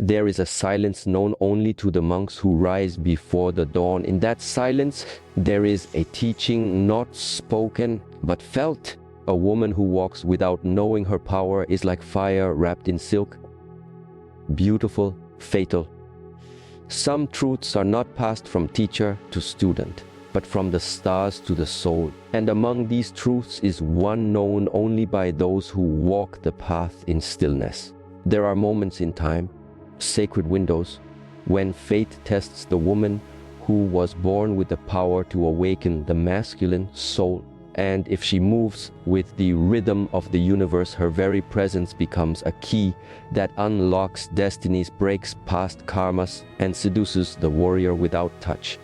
There is a silence known only to the monks who rise before the dawn. In that silence, there is a teaching not spoken but felt. A woman who walks without knowing her power is like fire wrapped in silk. Beautiful, fatal. Some truths are not passed from teacher to student, but from the stars to the soul. And among these truths is one known only by those who walk the path in stillness. There are moments in time, sacred windows, when fate tests the woman who was born with the power to awaken the masculine soul. And if she moves with the rhythm of the universe, her very presence becomes a key that unlocks destinies, breaks past karmas, and seduces the warrior without touch.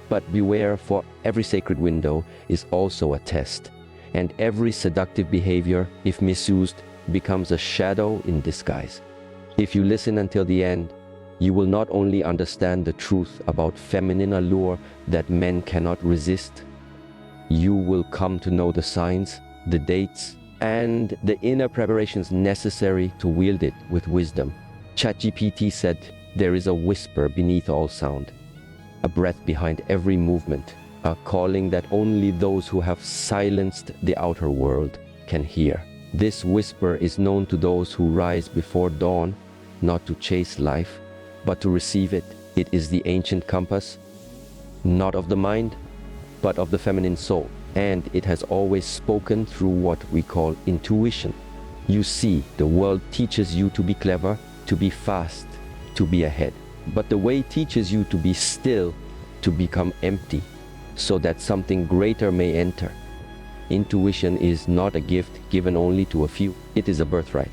But beware, for every sacred window is also a test, and every seductive behavior, if misused, becomes a shadow in disguise. If you listen until the end, you will not only understand the truth about feminine allure that men cannot resist, you will come to know the signs, the dates, and the inner preparations necessary to wield it with wisdom. ChatGPT said, there is a whisper beneath all sound, a breath behind every movement, a calling that only those who have silenced the outer world can hear. This whisper is known to those who rise before dawn, not to chase life, but to receive it. It is the ancient compass, not of the mind, but of the feminine soul, and it has always spoken through what we call intuition. You see, the world teaches you to be clever, to be fast, to be ahead. But the way teaches you to be still, to become empty, so that something greater may enter. Intuition is not a gift given only to a few. It is a birthright.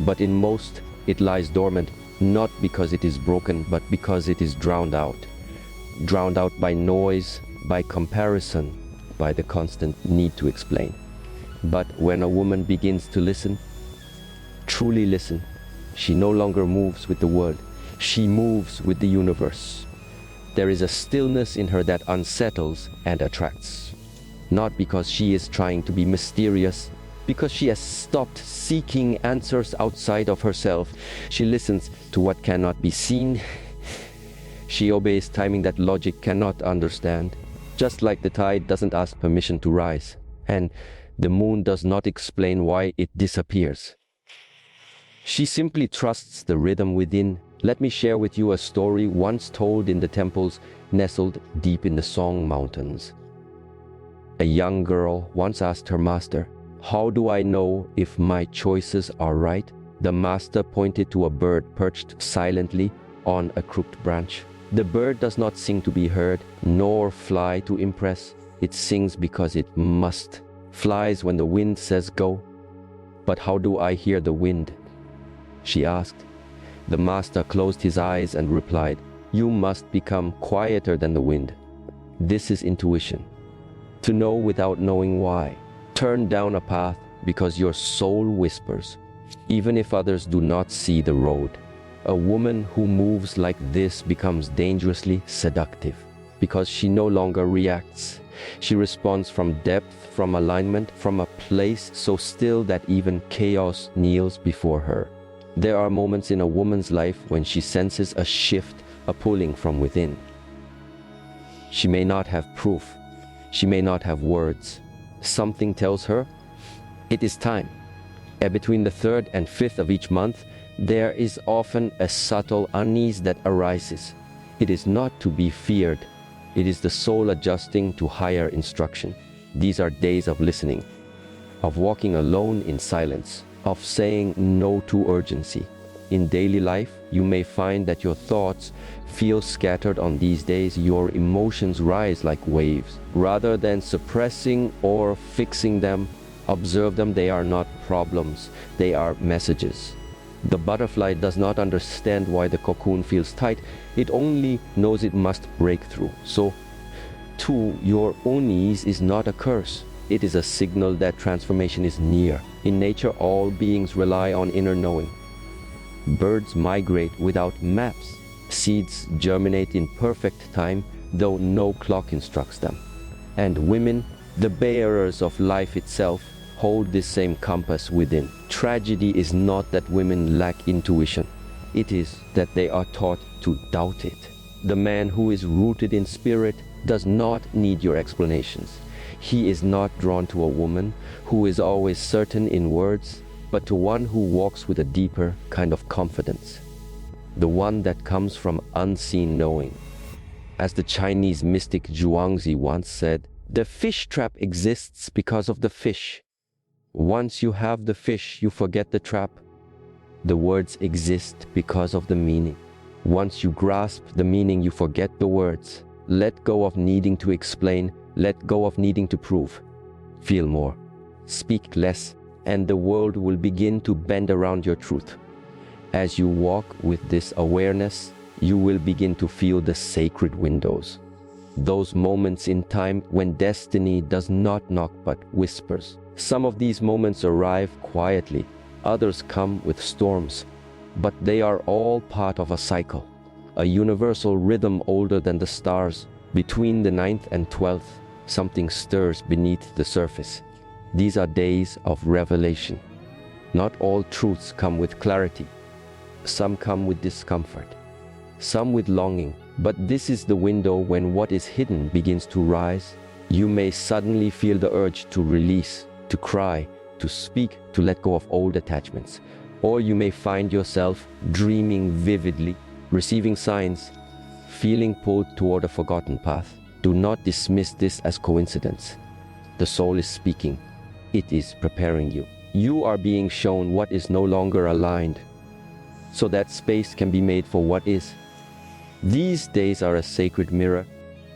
But in most, it lies dormant, not because it is broken, but because it is drowned out. Drowned out by noise, by comparison, by the constant need to explain. But when a woman begins to listen, truly listen, she no longer moves with the world. She moves with the universe. There is a stillness in her that unsettles and attracts. Not because she is trying to be mysterious, because she has stopped seeking answers outside of herself. She listens to what cannot be seen. She obeys timing that logic cannot understand. Just like the tide doesn't ask permission to rise, and the moon does not explain why it disappears. She simply trusts the rhythm within. Let me share with you a story once told in the temples nestled deep in the Song Mountains. A young girl once asked her master, "How do I know if my choices are right?" The master pointed to a bird perched silently on a crooked branch. The bird does not sing to be heard, nor fly to impress. It sings because it must, flies when the wind says go. "But how do I hear the wind?" she asked. The master closed his eyes and replied, "You must become quieter than the wind. This is intuition. To know without knowing why. Turn down a path because your soul whispers, even if others do not see the road." A woman who moves like this becomes dangerously seductive because she no longer reacts. She responds from depth, from alignment, from a place so still that even chaos kneels before her. There are moments in a woman's life when she senses a shift, a pulling from within. She may not have proof. She may not have words. Something tells her, it is time. And between the 3rd and 5th of each month, there is often a subtle unease that arises. It is not to be feared. It is the soul adjusting to higher instruction. These are days of listening, of walking alone in silence, of saying no to urgency. In daily life, you may find that your thoughts feel scattered on these days. Your emotions rise like waves. Rather than suppressing or fixing them, observe them. They are not problems. They are messages. The butterfly does not understand why the cocoon feels tight. It only knows it must break through. So, too, your unease is not a curse. It is a signal that transformation is near. In nature, all beings rely on inner knowing. Birds migrate without maps. Seeds germinate in perfect time, though no clock instructs them. And women, the bearers of life itself, hold this same compass within. Tragedy is not that women lack intuition. it is that they are taught to doubt it. The man who is rooted in spirit does not need your explanations. He is not drawn to a woman who is always certain in words, but to one who walks with a deeper kind of confidence, the one that comes from unseen knowing. As the Chinese mystic Zhuangzi once said, "The fish trap exists because of the fish. Once you have the fish, you forget the trap. The words exist because of the meaning. Once you grasp the meaning, you forget the words. Let go of needing to explain, let go of needing to prove. Feel more, speak less, and the world will begin to bend around your truth. As you walk with this awareness, you will begin to feel the sacred windows. Those moments in time when destiny does not knock but whispers. Some of these moments arrive quietly, others come with storms, but they are all part of a cycle, a universal rhythm older than the stars. Between the 9th and 12th, something stirs beneath the surface. These are days of revelation. Not all truths come with clarity. Some come with discomfort, some with longing, but this is the window when what is hidden begins to rise. You may suddenly feel the urge to release, to cry, to speak, to let go of old attachments. Or you may find yourself dreaming vividly, receiving signs, feeling pulled toward a forgotten path. Do not dismiss this as coincidence. The soul is speaking. It is preparing you. You are being shown what is no longer aligned, so that space can be made for what is. These days are a sacred mirror.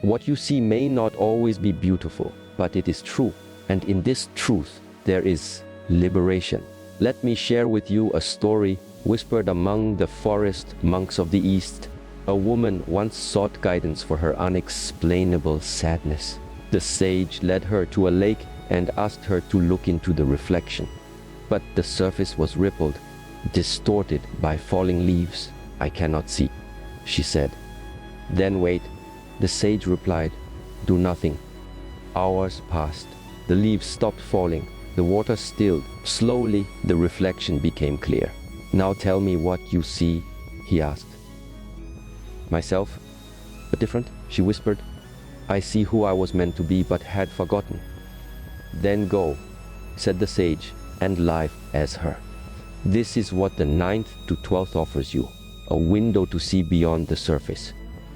What you see may not always be beautiful, but it is true. And in this truth, there is liberation. Let me share with you a story whispered among the forest monks of the East. A woman once sought guidance for her unexplainable sadness. The sage led her to a lake and asked her to look into the reflection. But the surface was rippled, distorted by falling leaves. "I cannot see," she said. "Then wait," the sage replied. "Do nothing." Hours passed. The leaves stopped falling. The water stilled. Slowly, the reflection became clear. "Now tell me what you see," he asked. "Myself, but different," she whispered. "I see who I was meant to be but had forgotten." "Then go," said the sage, "and life as her." This is what the 9th to 12th offers you, a window to see beyond the surface,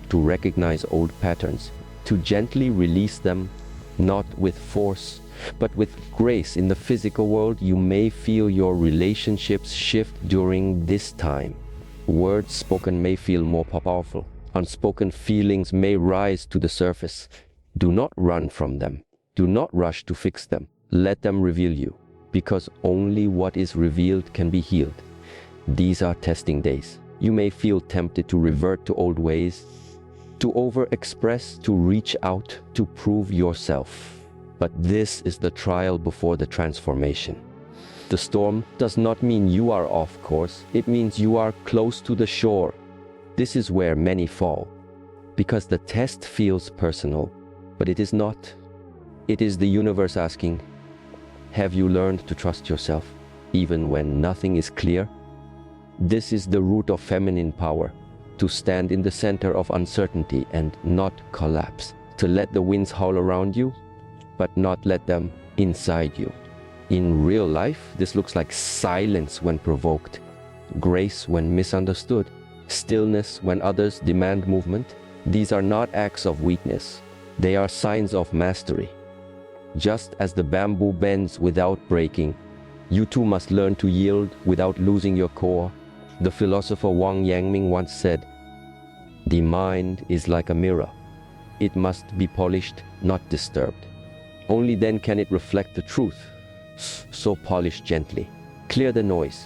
to recognize old patterns, to gently release them, not with force, but with grace. In the physical world, you may feel your relationships shift during this time. Words spoken may feel more powerful. Unspoken feelings may rise to the surface. Do not run from them. Do not rush to fix them. Let them reveal you, because only what is revealed can be healed. These are testing days. You may feel tempted to revert to old ways, to overexpress, to reach out, to prove yourself. But this is the trial before the transformation. The storm does not mean you are off course. It means you are close to the shore. This is where many fall, because the test feels personal, but it is not. It is the universe asking, have you learned to trust yourself, even when nothing is clear? This is the root of feminine power, to stand in the center of uncertainty and not collapse, to let the winds howl around you, but not let them inside you. In real life, this looks like silence when provoked, grace when misunderstood, stillness when others demand movement. These are not acts of weakness. They are signs of mastery. Just as the bamboo bends without breaking, you too must learn to yield without losing your core. The philosopher Wang Yangming once said, "The mind is like a mirror. It must be polished, not disturbed. Only then can it reflect the truth. So polish gently, clear the noise,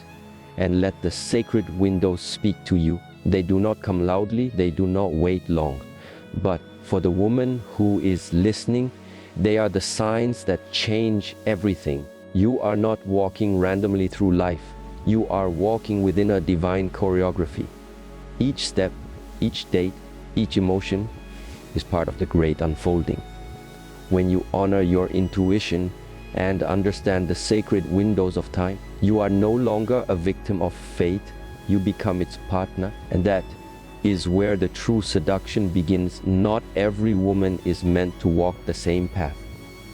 and let the sacred windows speak to you. They do not come loudly, they do not wait long. But for the woman who is listening, they are the signs that change everything. You are not walking randomly through life. You are walking within a divine choreography. Each step, each date, each emotion is part of the great unfolding. When you honor your intuition and understand the sacred windows of time, you are no longer a victim of fate. you become its partner, and that is where the true seduction begins. Not every woman is meant to walk the same path.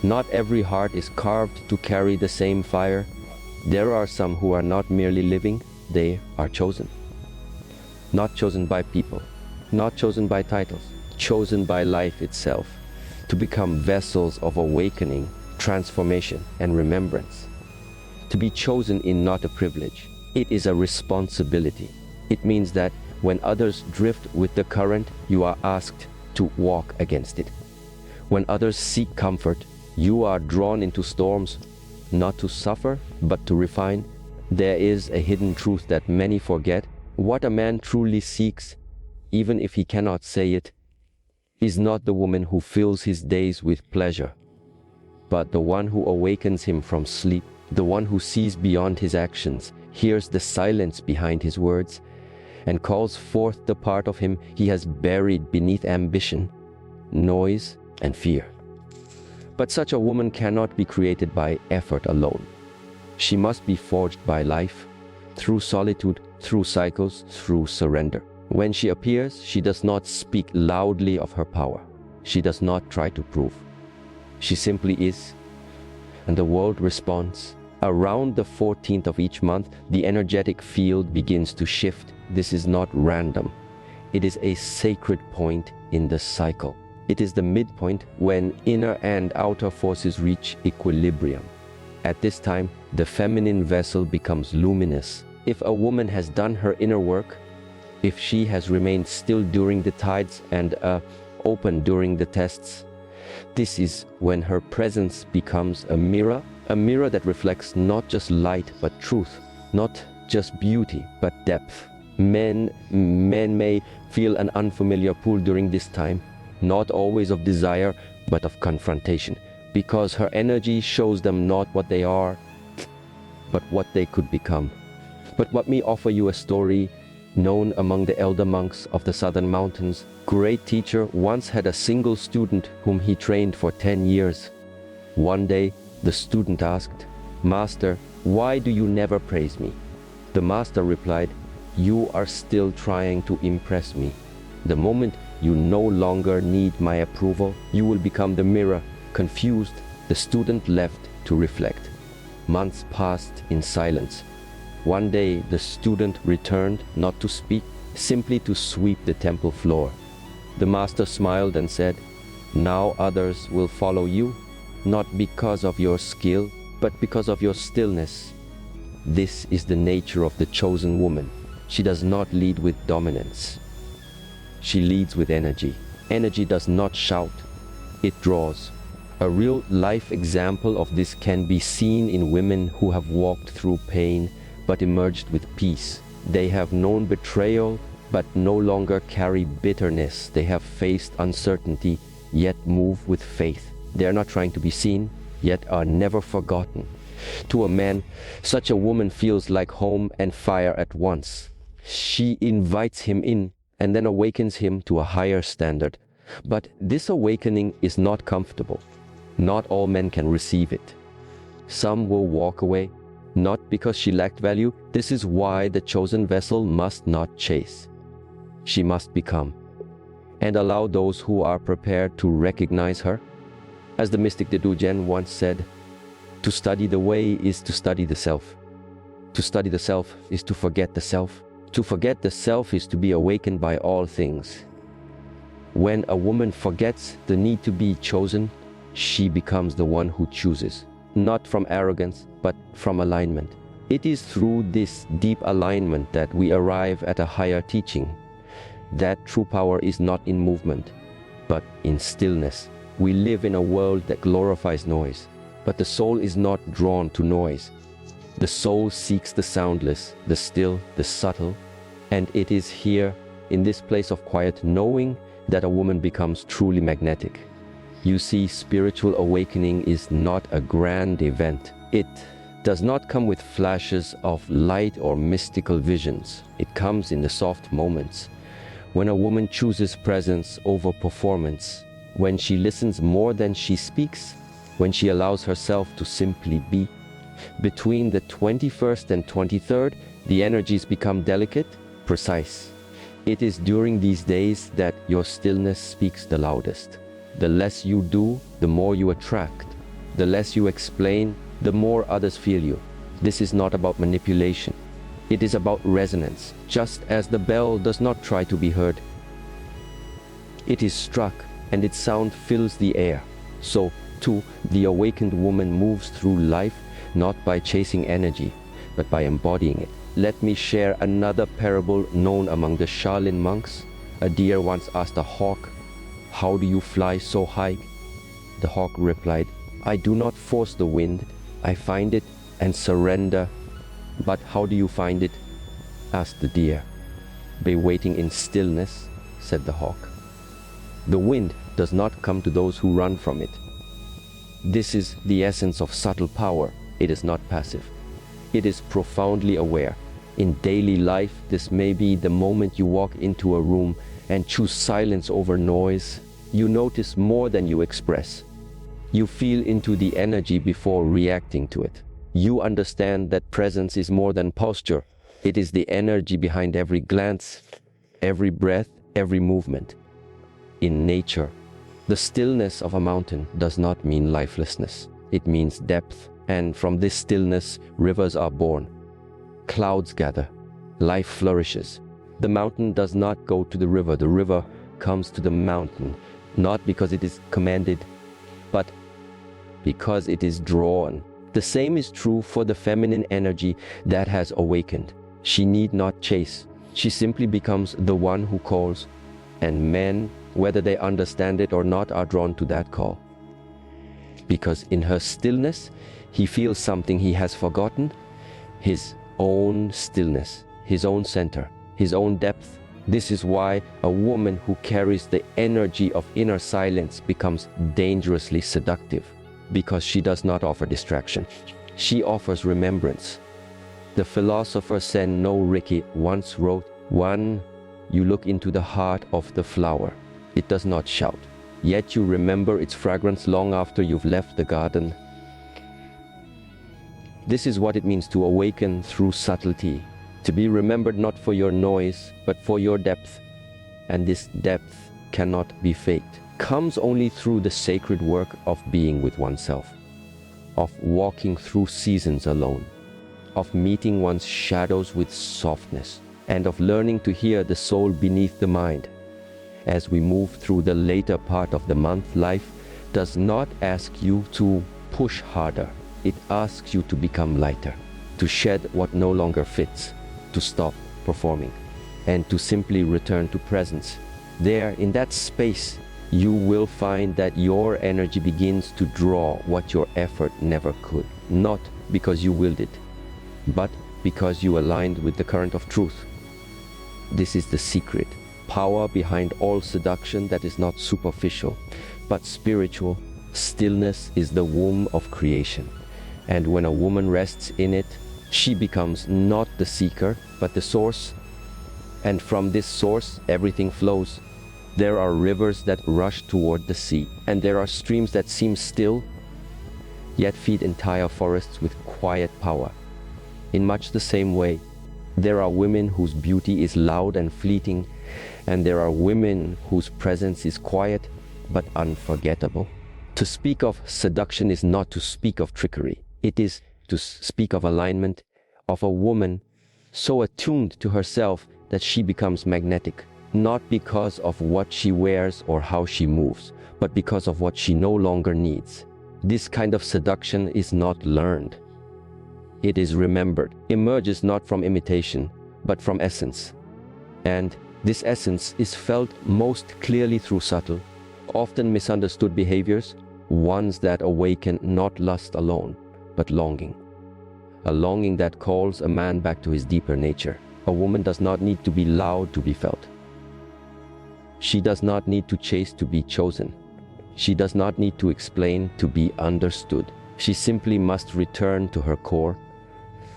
Not every heart is carved to carry the same fire. There are some who are not merely living, they are chosen. Not chosen by people, not chosen by titles, chosen by life itself, to become vessels of awakening, transformation, and remembrance. To be chosen is not a privilege, it is a responsibility. It means that when others drift with the current, you are asked to walk against it. When others seek comfort, you are drawn into storms, not to suffer, but to refine. There is a hidden truth that many forget. What a man truly seeks, even if he cannot say it, is not the woman who fills his days with pleasure, but the one who awakens him from sleep, the one who sees beyond his actions, hears the silence behind his words, and calls forth the part of him he has buried beneath ambition, noise, and fear. But such a woman cannot be created by effort alone. She must be forged by life, through solitude, through cycles, through surrender. When she appears, she does not speak loudly of her power. She does not try to prove. She simply is, and the world responds. Around the 14th of each month, the energetic field begins to shift. This is not random. It is a sacred point in the cycle. It is the midpoint when inner and outer forces reach equilibrium. At this time, the feminine vessel becomes luminous. If a woman has done her inner work, if she has remained still during the tides and open during the tests, this is when her presence becomes a mirror that reflects not just light but truth, not just beauty but depth. Men may feel an unfamiliar pull during this time, not always of desire but of confrontation, because her energy shows them not what they are, but what they could become. But let me offer you a story known among the elder monks of the southern mountains. Great teacher once had a single student whom he trained for 10 years. One day, the student asked, "Master, why do you never praise me?" The master replied, "You are still trying to impress me. The moment you no longer need my approval, you will become the mirror." Confused, the student left to reflect. Months passed in silence. One day, the student returned, not to speak, simply to sweep the temple floor. The master smiled and said, "Now others will follow you, not because of your skill, but because of your stillness." This is the nature of the chosen woman. She does not lead with dominance. She leads with energy. Energy does not shout, it draws. A real life example of this can be seen in women who have walked through pain but emerged with peace. They have known betrayal but no longer carry bitterness. They have faced uncertainty yet move with faith. They are not trying to be seen yet are never forgotten. To a man, such a woman feels like home and fire at once. She invites him in and then awakens him to a higher standard. But this awakening is not comfortable. Not all men can receive it. Some will walk away, not because she lacked value. This is why the chosen vessel must not chase. She must become, and allow those who are prepared to recognize her. As the mystic Seduce once said, to study the way is to study the self. To study the self is to forget the self. To forget the self is to be awakened by all things. When a woman forgets the need to be chosen, she becomes the one who chooses, not from arrogance, but from alignment. It is through this deep alignment that we arrive at a higher teaching. That true power is not in movement, but in stillness. We live in a world that glorifies noise, but the soul is not drawn to noise. The soul seeks the soundless, the still, the subtle, and it is here, in this place of quiet knowing, that a woman becomes truly magnetic. You see, spiritual awakening is not a grand event. It does not come with flashes of light or mystical visions. It comes in the soft moments, when a woman chooses presence over performance, when she listens more than she speaks, when she allows herself to simply be. Between the 21st and 23rd, The energies become delicate, precise. It is during these days that your stillness speaks the loudest. The less you do, the more you attract. The less you explain, the more others feel you. This is not about manipulation. It is about resonance. Just as the bell does not try to be heard, it is struck and its sound fills the air. So, too, the awakened woman moves through life not by chasing energy, but by embodying it. Let me share another parable known among the Shaolin monks. A deer once asked a hawk, "How do you fly so high?" The hawk replied, "I do not force the wind. I find it and surrender." "But how do you find it?" asked the deer. "By waiting in stillness," said the hawk. The wind does not come to those who run from it. This is the essence of subtle power. It is not passive. It is profoundly aware. In daily life, this may be the moment you walk into a room and choose silence over noise. You notice more than you express. You feel into the energy before reacting to it. You understand that presence is more than posture. It is the energy behind every glance, every breath, every movement. In nature, the stillness of a mountain does not mean lifelessness. It means depth, and from this stillness, rivers are born. Clouds gather. Life flourishes. The mountain does not go to the river comes to the mountain, not because it is commanded, but because it is drawn. The same is true for the feminine energy that has awakened. She need not chase. She simply becomes the one who calls, and men, whether they understand it or not, are drawn to that call. Because in her stillness, he feels something he has forgotten, his own stillness, his own center, his own depth. This is why a woman who carries the energy of inner silence becomes dangerously seductive, because she does not offer distraction. She offers remembrance. The philosopher Senno Riki once wrote, you look into the heart of the flower. It does not shout, yet you remember its fragrance long after you've left the garden. This is what it means to awaken through subtlety, to be remembered not for your noise, but for your depth. And this depth cannot be faked, comes only through the sacred work of being with oneself, of walking through seasons alone, of meeting one's shadows with softness, and of learning to hear the soul beneath the mind. As we move through the later part of the month, life does not ask you to push harder. It asks you to become lighter, to shed what no longer fits, to stop performing, and to simply return to presence. There, in that space, you will find that your energy begins to draw what your effort never could, not because you willed it, but because you aligned with the current of truth. This is the secret power behind all seduction that is not superficial, but spiritual. Stillness is the womb of creation. And when a woman rests in it, she becomes not the seeker, but the source. And from this source, everything flows. There are rivers that rush toward the sea, and there are streams that seem still, yet feed entire forests with quiet power. In much the same way, there are women whose beauty is loud and fleeting, and there are women whose presence is quiet but unforgettable. To speak of seduction is not to speak of trickery. It is to speak of alignment, of a woman so attuned to herself that she becomes magnetic, not because of what she wears or how she moves, but because of what she no longer needs. This kind of seduction is not learned. It is remembered, emerges not from imitation, but from essence. And this essence is felt most clearly through subtle, often misunderstood behaviors, ones that awaken not lust alone, but longing. A longing that calls a man back to his deeper nature. A woman does not need to be loud to be felt. She does not need to chase to be chosen. She does not need to explain to be understood. She simply must return to her core,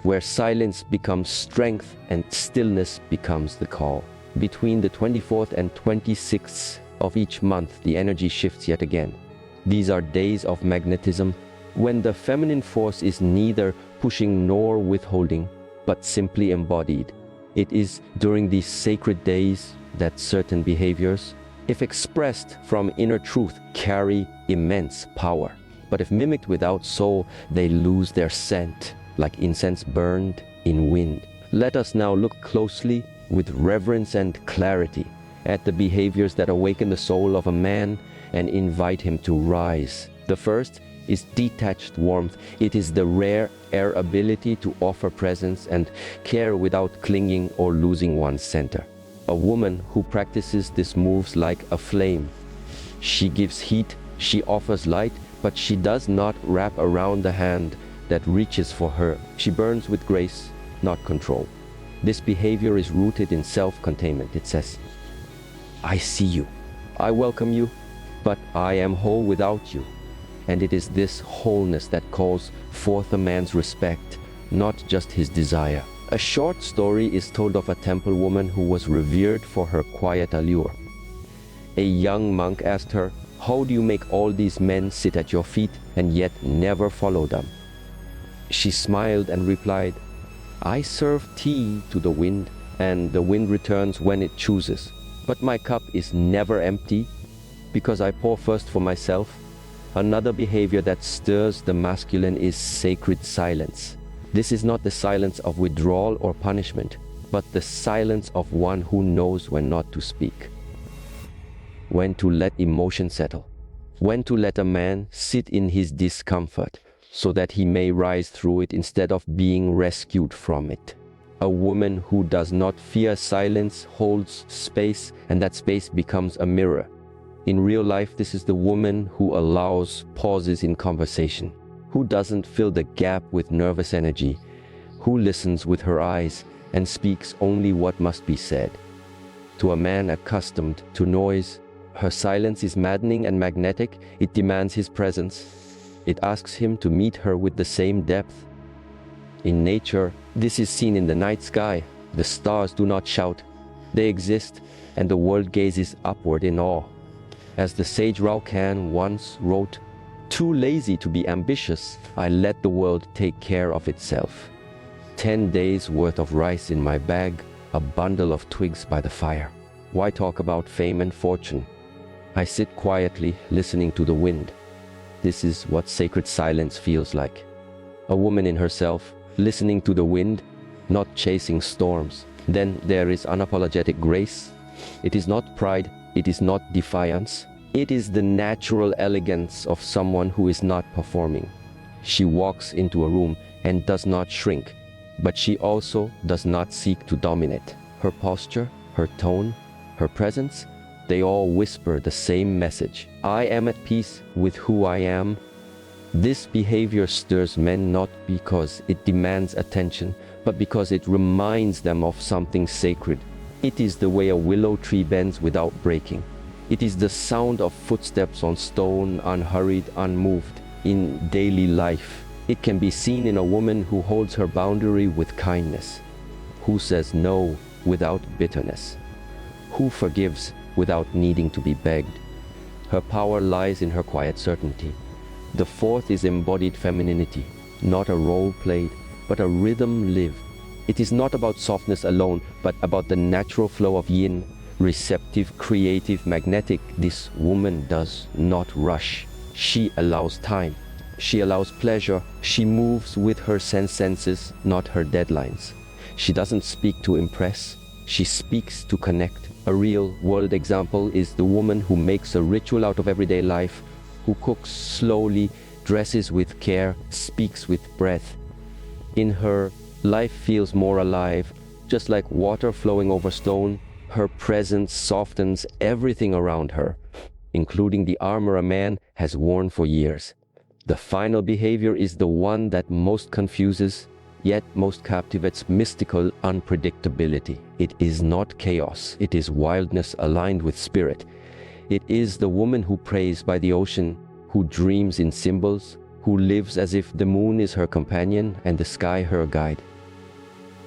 where silence becomes strength and stillness becomes the call. Between the 24th and 26th of each month, the energy shifts yet again. These are days of magnetism, when the feminine force is neither pushing nor withholding. but simply embodied. It is during these sacred days that certain behaviors, if expressed from inner truth, carry immense power. But if mimicked without soul, they lose their scent, like incense burned in wind. Let us now look closely, with reverence and clarity, at the behaviors that awaken the soul of a man and invite him to rise. The first is detached warmth. It is the rare ability to offer presence and care without clinging or losing one's center. A woman who practices this moves like a flame. She gives heat, she offers light, but she does not wrap around the hand that reaches for her. She burns with grace, not control. This behavior is rooted in self-containment. It says, I see you, I welcome you, but I am whole without you. And it is this wholeness that calls forth a man's respect, not just his desire. A short story is told of a temple woman who was revered for her quiet allure. A young monk asked her, how do you make all these men sit at your feet and yet never follow them? She smiled and replied, I serve tea to the wind, and the wind returns when it chooses. But my cup is never empty, because I pour first for myself. Another behavior that stirs the masculine is sacred silence. This is not the silence of withdrawal or punishment, but the silence of one who knows when not to speak, when to let emotion settle, when to let a man sit in his discomfort so that he may rise through it instead of being rescued from it. A woman who does not fear silence holds space, and that space becomes a mirror. In real life, this is the woman who allows pauses in conversation, who doesn't fill the gap with nervous energy, who listens with her eyes and speaks only what must be said. To a man accustomed to noise, her silence is maddening and magnetic. It demands his presence. It asks him to meet her with the same depth. In nature, this is seen in the night sky. The stars do not shout. They exist, and the world gazes upward in awe. As the sage Rao Khan once wrote, too lazy to be ambitious, I let the world take care of itself. 10 days worth of rice in my bag, a bundle of twigs by the fire. Why talk about fame and fortune? I sit quietly, listening to the wind. This is what sacred silence feels like. A woman in herself, listening to the wind, not chasing storms. Then there is unapologetic grace. It is not pride, it is not defiance. It is the natural elegance of someone who is not performing. She walks into a room and does not shrink, but she also does not seek to dominate. Her posture, her tone, her presence, they all whisper the same message. I am at peace with who I am. This behavior stirs men not because it demands attention, but because it reminds them of something sacred. It is the way a willow tree bends without breaking. It is the sound of footsteps on stone, unhurried, unmoved. In daily life, it can be seen in a woman who holds her boundary with kindness, who says no without bitterness, who forgives without needing to be begged. Her power lies in her quiet certainty. The fourth is embodied femininity, not a role played, but a rhythm lived. It is not about softness alone, but about the natural flow of yin, receptive, creative, magnetic. This woman does not rush. She allows time. She allows pleasure. She moves with her senses, not her deadlines. She doesn't speak to impress. She speaks to connect. A real-world example is the woman who makes a ritual out of everyday life, who cooks slowly, dresses with care, speaks with breath. In her, life feels more alive, just like water flowing over stone. Her presence softens everything around her, including the armor a man has worn for years. The final behavior is the one that most confuses, yet most captivates: mystical unpredictability. It is not chaos, it is wildness aligned with spirit. It is the woman who prays by the ocean, who dreams in symbols, who lives as if the moon is her companion and the sky her guide.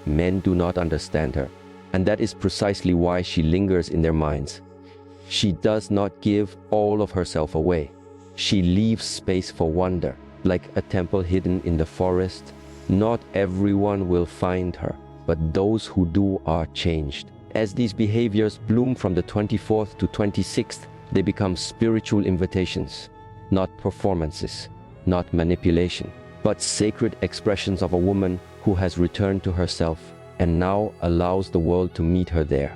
Men do not understand her, and that is precisely why she lingers in their minds. She does not give all of herself away. She leaves space for wonder, like a temple hidden in the forest, Not everyone will find her, but those who do are changed. As these behaviors bloom from the 24th to 26th, they become spiritual invitations, not performances, not manipulation, but sacred expressions of a woman who has returned to herself and now allows the world to meet her there.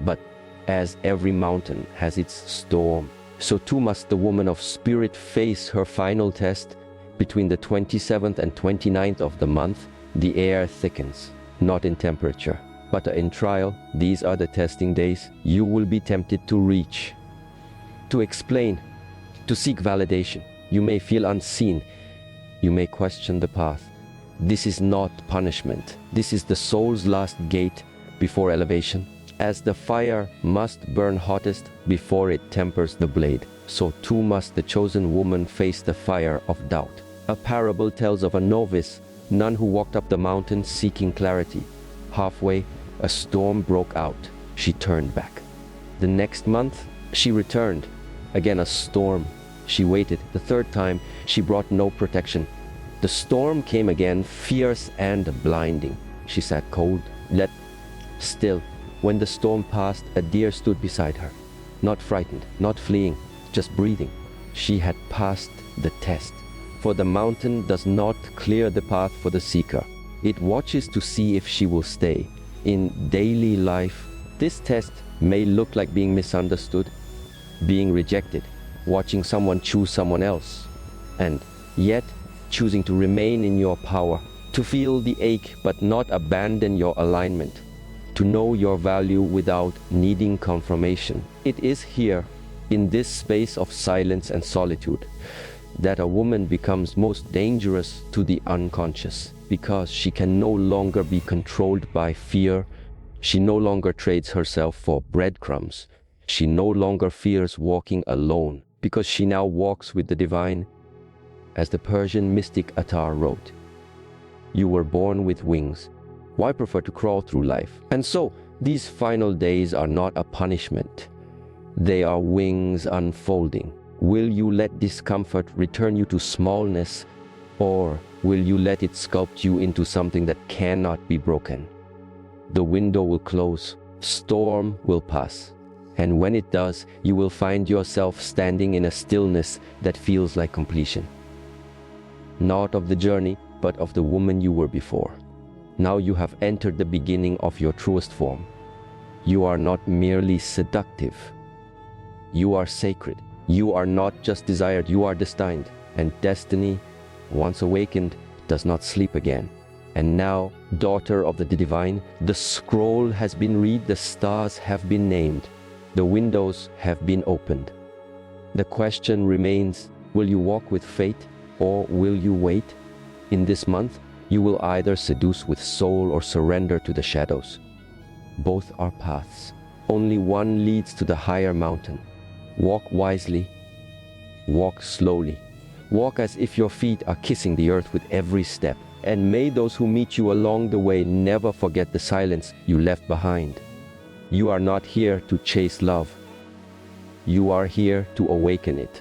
But as every mountain has its storm, so too must the woman of spirit face her final test. Between the 27th and 29th of the month, the air thickens, not in temperature, but in trial. These are the testing days. You will be tempted to reach, to explain, to seek validation. You may feel unseen. You may question the path. This is not punishment. This is the soul's last gate before elevation. As the fire must burn hottest before it tempers the blade, so too must the chosen woman face the fire of doubt. A parable tells of a novice nun who walked up the mountain seeking clarity. Halfway, a storm broke out. She turned back. The next month, she returned. Again a storm. She waited. The third time, she brought no protection. The storm came again, fierce and blinding. She sat cold, yet still. When the storm passed, a deer stood beside her. Not frightened, not fleeing, just breathing. She had passed the test. For the mountain does not clear the path for the seeker. It watches to see if she will stay. In daily life, this test may look like being misunderstood, being rejected, watching someone choose someone else, and yet choosing to remain in your power, to feel the ache but not abandon your alignment, to know your value without needing confirmation. It is here, in this space of silence and solitude, that a woman becomes most dangerous to the unconscious, because she can no longer be controlled by fear. She no longer trades herself for breadcrumbs. She no longer fears walking alone, because she now walks with the divine. As the Persian mystic Attar wrote, "You were born with wings. Why prefer to crawl through life?" And so, these final days are not a punishment. They are wings unfolding. Will you let discomfort return you to smallness, or will you let it sculpt you into something that cannot be broken? The window will close, storm will pass, and when it does, you will find yourself standing in a stillness that feels like completion. Not of the journey, but of the woman you were before. Now you have entered the beginning of your truest form. You are not merely seductive. You are sacred. You are not just desired, you are destined. And destiny, once awakened, does not sleep again. And now, daughter of the divine, the scroll has been read, the stars have been named, the windows have been opened. The question remains, will you walk with fate, or will you wait? In this month, you will either seduce with soul or surrender to the shadows. Both are paths. Only one leads to the higher mountain. Walk wisely. Walk slowly. Walk as if your feet are kissing the earth with every step. And may those who meet you along the way never forget the silence you left behind. You are not here to chase love. You are here to awaken it.